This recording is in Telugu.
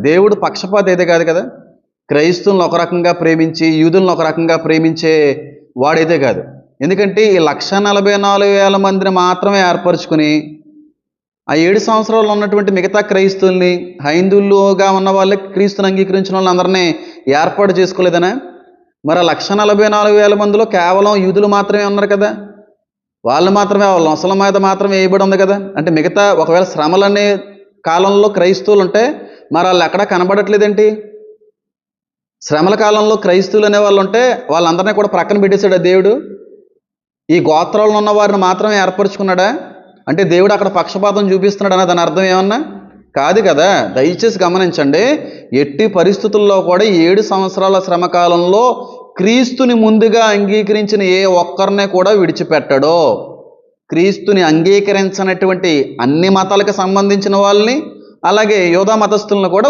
దేవుడు పక్షపాత అయితే కాదు కదా. క్రైస్తవులను ఒక రకంగా ప్రేమించి యూదులను ఒక రకంగా ప్రేమించే వాడైతే కాదు. ఎందుకంటే ఈ 1,44,000 మందిని మాత్రమే ఏర్పరచుకుని ఆ 7 సంవత్సరాలు ఉన్నటువంటి మిగతా క్రైస్తవుల్ని, హైందువులుగా ఉన్న వాళ్ళకి క్రీస్తుని అంగీకరించిన వాళ్ళందరినీ ఏర్పాటు చేసుకోలేదనా? మరి 1,44,000 మందిలో కేవలం యూదులు మాత్రమే ఉన్నారు కదా. వాళ్ళు మాత్రమే, వాళ్ళ నొసల మీద మాత్రమే వేయబడి ఉంది కదా. అంటే మిగతా ఒకవేళ శ్రమలనే కాలంలో క్రైస్తవులు ఉంటే మరి వాళ్ళు ఎక్కడా కనబడట్లేదేంటి? శ్రమల కాలంలో క్రైస్తవులు అనే వాళ్ళు ఉంటే వాళ్ళందరినీ కూడా ప్రక్కన పెట్టేశాడా దేవుడు? ఈ గోత్రాలను ఉన్న వారిని మాత్రమే ఏర్పరచుకున్నాడా? అంటే దేవుడు అక్కడ పక్షపాతం చూపిస్తున్నాడు అన్న దాని అర్థం ఏమన్నా? కాదు కదా. దయచేసి గమనించండి, ఎట్టి పరిస్థితుల్లో కూడా 7 సంవత్సరాల శ్రమకాలంలో క్రీస్తుని ముందుగా అంగీకరించిన ఏ ఒక్కరినే కూడా విడిచిపెట్టడో. క్రీస్తుని అంగీకరించినటువంటి అన్ని మతాలకు సంబంధించిన వాళ్ళని, అలాగే యూదా మతస్థులను కూడా